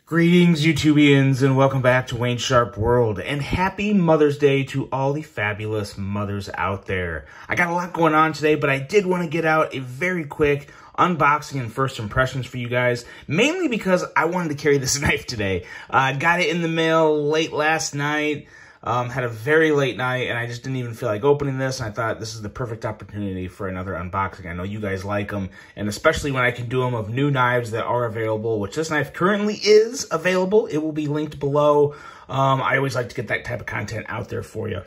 Greetings, YouTubians, and welcome back to Wayne Sharp World, and happy Mother's Day to all the fabulous mothers out there. I got a lot going on today, but I did want to get out a very quick unboxing and first impressions for you guys, mainly because I wanted to carry this knife today. I got it in the mail late last night. Had a very late night, and I just didn't even feel like opening this, and I thought this is the perfect opportunity for another unboxing. I know you guys like them, and especially when I can do them of new knives that are available, which this knife currently is available. It will be linked below. I always like to get that type of content out there for you.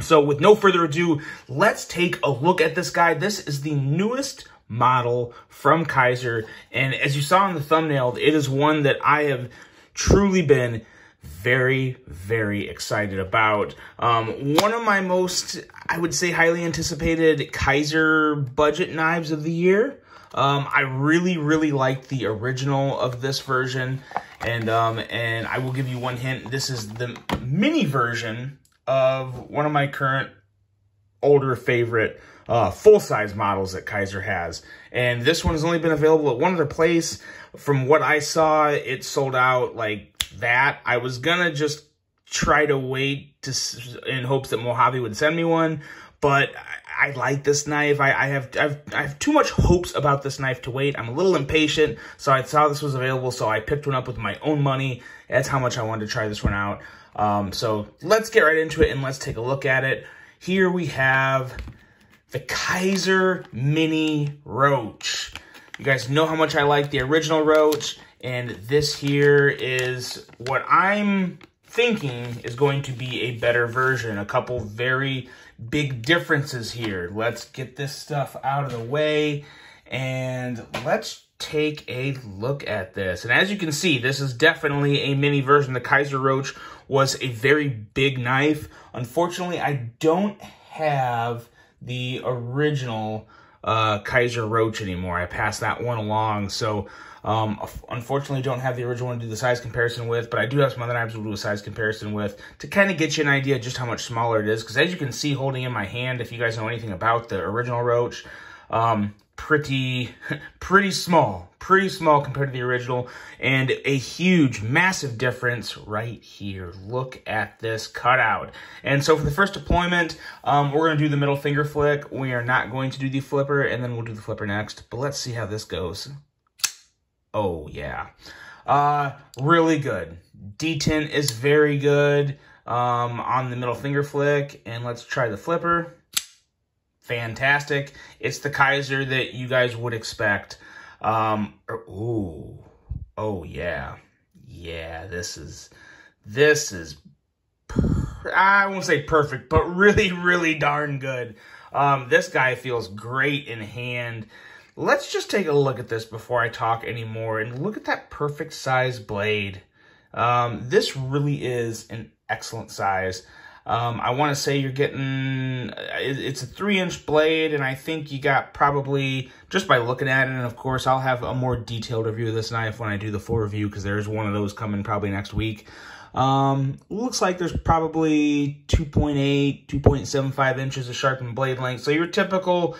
So with no further ado, let's take a look at this guy. This is the newest model from Kaiser, and as you saw in the thumbnail, it is one that I have truly been very, very excited about. One of my most, I would say, highly anticipated Kizer budget knives of the year. I really, really liked the original of this version, and I will give you one hint. This is the mini version of one of my current older favorite full-size models that Kaiser has. And this one has only been available at one other place. From what I saw, it sold out like that. I was gonna just try to wait in hopes that Mojave would send me one, but I like this knife. I have too much hopes about this knife to wait. I'm a little impatient, so I saw this was available, so I picked one up with my own money. That's how much I wanted to try this one out. So let's get right into it and let's take a look at it. Here we have the Kizer Mini Roach. You guys know how much I like the original Roach, and this here is what I'm thinking is going to be a better version. A couple very big differences here. Let's get this stuff out of the way, and let's take a look at this. And as you can see, this is definitely a mini version. The Kizer Roach was a very big knife. Unfortunately, I don't have the original Kizer Roach anymore. I passed that one along, so unfortunately don't have the original one to do the size comparison with, but I do have some other knives we'll do a size comparison with to kind of get you an idea just how much smaller it is, because as you can see holding in my hand, if you guys know anything about the original Roach, pretty small compared to the original, and a huge, massive difference right here. Look at this cutout. And so for the first deployment, we're going to do the middle finger flick. We are not going to do the flipper, and then we'll do the flipper next, but let's see how this goes. Oh, yeah. Really good. Detent is very good on the middle finger flick, and let's try the flipper. Fantastic. It's the Kaiser that you guys would expect. Ooh. Oh, yeah. Yeah, this is, I won't say perfect, but really, really darn good. This guy feels great in hand. Let's just take a look at this before I talk anymore, and look at that perfect size blade. This really is an excellent size. I want to say you're getting, it's a 3-inch blade, and I think you got probably, just by looking at it, and of course I'll have a more detailed review of this knife when I do the full review, because there's one of those coming probably next week. Looks like there's probably 2.8, 2.75 inches of sharpened blade length, so your typical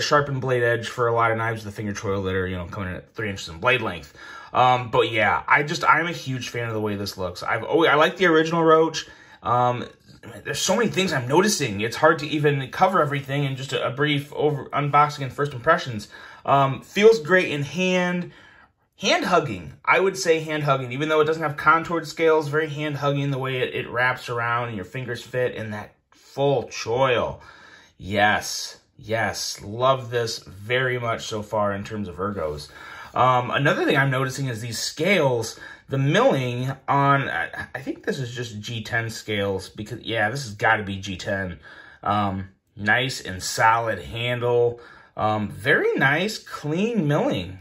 sharpened blade edge for a lot of knives with the finger choil that are, you know, coming in at 3 inches in blade length. But yeah, I'm a huge fan of the way this looks. I like the original Roach. There's so many things I'm noticing. It's hard to even cover everything in just a brief unboxing and first impressions. Feels great in hand. Hand hugging. I would say hand hugging, even though it doesn't have contoured scales, very hand hugging the way it wraps around and your fingers fit in that full choil. Yes, yes, love this very much so far in terms of ergos. Another thing I'm noticing is these scales, the milling on, I think this is just G10 scales, because, yeah, this has got to be G10. Nice and solid handle. Very nice, clean milling.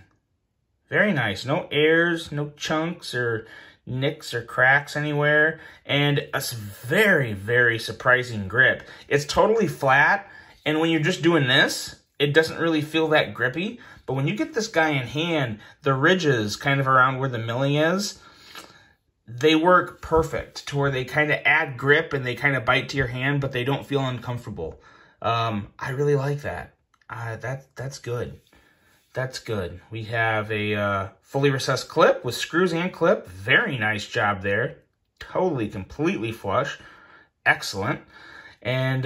Very nice. No airs, no chunks or nicks or cracks anywhere. And a very, very surprising grip. It's totally flat, and when you're just doing this, it doesn't really feel that grippy. But when you get this guy in hand, the ridges kind of around where the milling is, they work perfect to where they kind of add grip and they kind of bite to your hand, but they don't feel uncomfortable. I really like that. That's good. That's good. We have a fully recessed clip with screws and clip. Very nice job there. Totally, completely flush. Excellent. And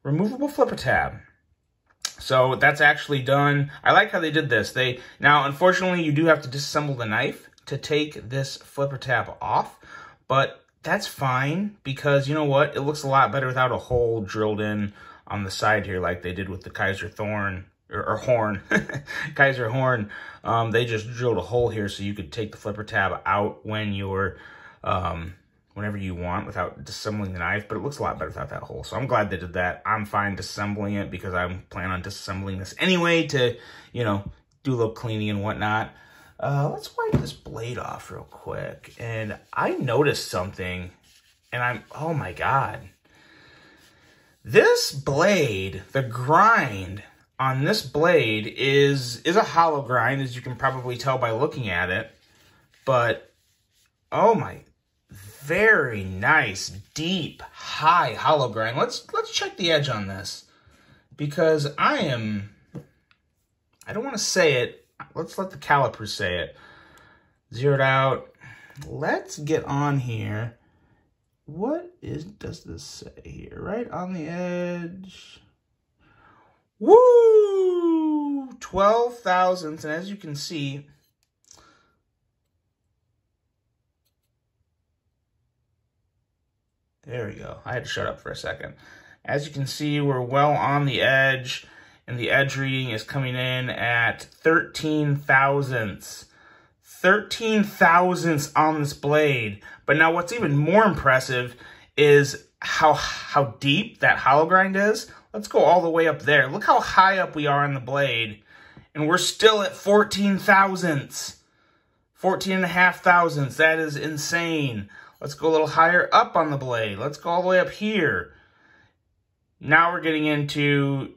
removable flipper tab. So that's actually done. I like how they did this. Now, unfortunately, you do have to disassemble the knife to take this flipper tab off, but that's fine because you know what? It looks a lot better without a hole drilled in on the side here like they did with the Kaiser horn. Kaiser horn. They just drilled a hole here so you could take the flipper tab out when you're whenever you want without disassembling the knife, but it looks a lot better without that hole. So I'm glad they did that. I'm fine disassembling it because I'm planning on disassembling this anyway to, you know, do a little cleaning and whatnot. Let's wipe this blade off real quick. And I noticed something, and oh my God. This blade, the grind on this blade is a hollow grind, as you can probably tell by looking at it. But, oh my, very nice, deep, high hollow grind. Let's check the edge on this because I don't want to say it. Let's let the calipers say it. Zeroed out. Let's get on here. What does this say here? Right on the edge. Woo! 12 thousandths, and as you can see, there we go. I had to shut up for a second. As you can see, we're well on the edge, and the edge reading is coming in at 13 thousandths. 13 thousandths on this blade. But now what's even more impressive is how deep that hollow grind is. Let's go all the way up there. Look how high up we are on the blade, and we're still at 14 thousandths. 14 and a half thousandths. That is insane. Let's go a little higher up on the blade. Let's go all the way up here. Now we're getting into,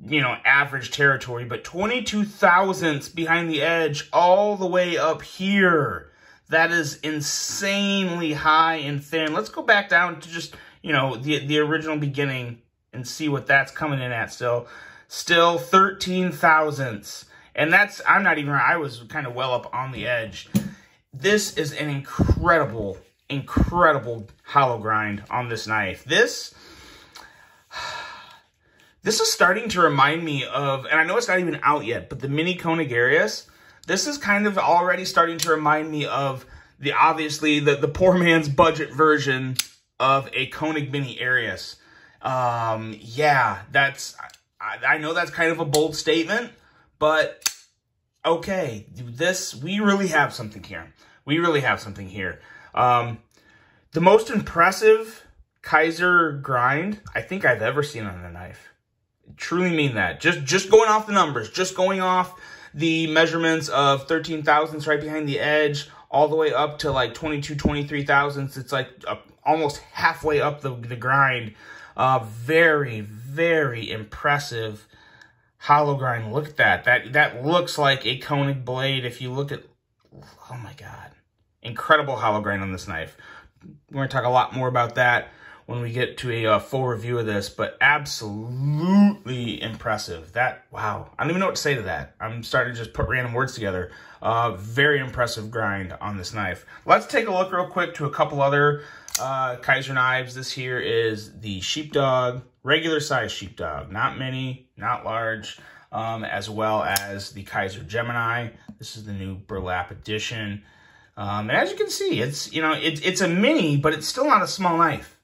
you know, average territory, but 22 thousandths behind the edge all the way up here. That is insanely high and thin. Let's go back down to just, you know, the original beginning and see what that's coming in at still. Still 13 thousandths. And that's, I'm not even, I was kind of well up on the edge. This is an incredible, incredible hollow grind on this knife. This is starting to remind me of, and I know it's not even out yet, but the Mini Koenig Arius. This is kind of already starting to remind me of obviously the poor man's budget version of a Koenig Mini Arius. Yeah, I know that's kind of a bold statement, but okay, we really have something here. We really have something here. The most impressive Kaiser grind I think I've ever seen on a knife. Truly mean that. Just going off the numbers, just going off the measurements of 13 thousandths right behind the edge, all the way up to like 22, 23 thousandths. It's like almost halfway up the grind. Very, very impressive hollow grind. Look at that. That looks like a Koenig blade. If you look at, oh my God, incredible hollow grind on this knife. We're going to talk a lot more about that when we get to a full review of this, but absolutely impressive. Wow, I don't even know what to say to that. I'm starting to just put random words together. Very impressive grind on this knife. Let's take a look real quick to a couple other Kaiser knives. This here is the Sheepdog, regular size Sheepdog, not mini, not large, as well as the Kaiser Gemini. This is the new burlap edition. And as you can see, it's, you know, it's a mini, but it's still not a small knife.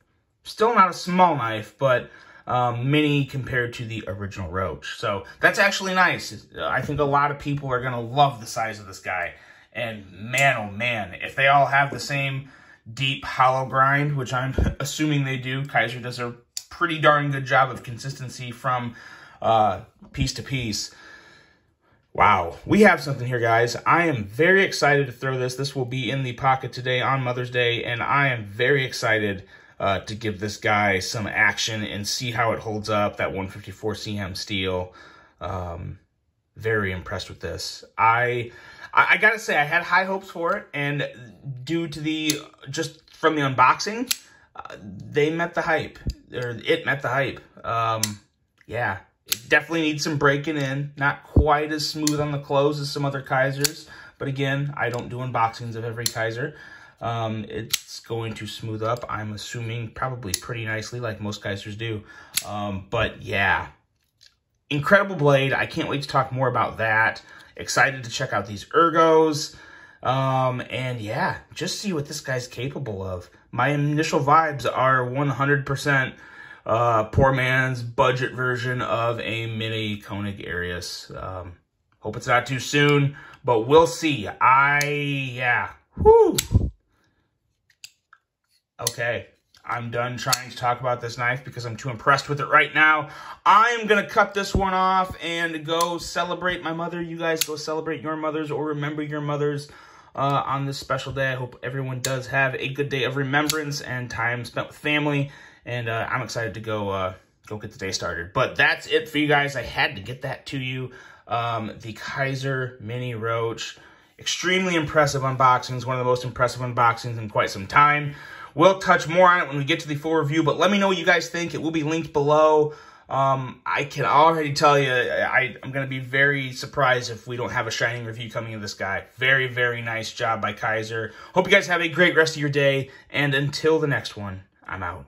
Still not a small knife, but mini compared to the original Roach. So that's actually nice. I think a lot of people are going to love the size of this guy. And man, oh man, if they all have the same deep hollow grind, which I'm assuming they do, Kaiser does a pretty darn good job of consistency from piece to piece. Wow, we have something here, guys. I am very excited to throw this. This will be in the pocket today on Mother's Day, and I am very excited to give this guy some action and see how it holds up, that 154 CM steel. Very impressed with this. I gotta say, I had high hopes for it, and due to just from the unboxing, they met the hype, or it met the hype. Yeah, It definitely needs some breaking in. Not quite as smooth on the close as some other Kaisers. But again, I don't do unboxings of every Kaiser. It's going to smooth up, I'm assuming, probably pretty nicely like most Kaisers do. But yeah, incredible blade. I can't wait to talk more about that. Excited to check out these ergos. And yeah, just see what this guy's capable of. My initial vibes are 100% poor man's budget version of a mini Koenig Arius. Hope it's not too soon, but we'll see. Yeah. Whew. Okay, I'm done trying to talk about this knife because I'm too impressed with it right now. I'm going to cut this one off and go celebrate my mother. You guys go celebrate your mothers or remember your mothers on this special day. I hope everyone does have a good day of remembrance and time spent with family. And I'm excited to go get the day started. But that's it for you guys. I had to get that to you. The Kizer Mini Roach. Extremely impressive unboxings. One of the most impressive unboxings in quite some time. We'll touch more on it when we get to the full review, but let me know what you guys think. It will be linked below. I can already tell you, I'm going to be very surprised if we don't have a shining review coming of this guy. Very, very nice job by Kaiser. Hope you guys have a great rest of your day, and until the next one, I'm out.